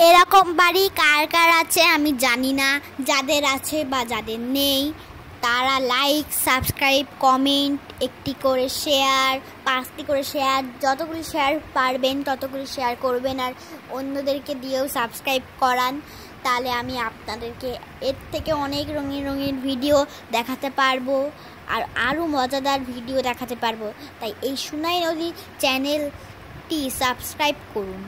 এরকম বাড়ি কার কার আছে আমি জানি না, যাদের আছে বা যাদের নেই তারা লাইক, সাবস্ক্রাইব, কমেন্ট, একটি করে শেয়ার, 5টি করে শেয়ার, যতগুলি শেয়ার পারবেন ততগুলি শেয়ার করবেন আর অন্যদেরকে দিয়েও সাবস্ক্রাইব করান। তাহলে আমি আপনাদেরকে এর থেকে অনেক রঙিন রঙিন ভিডিও দেখাতে পারবো আর আরও মজাদার ভিডিও দেখাতে পারবো। তাই এই সুনাই নদী চ্যানেলটি সাবস্ক্রাইব করুন।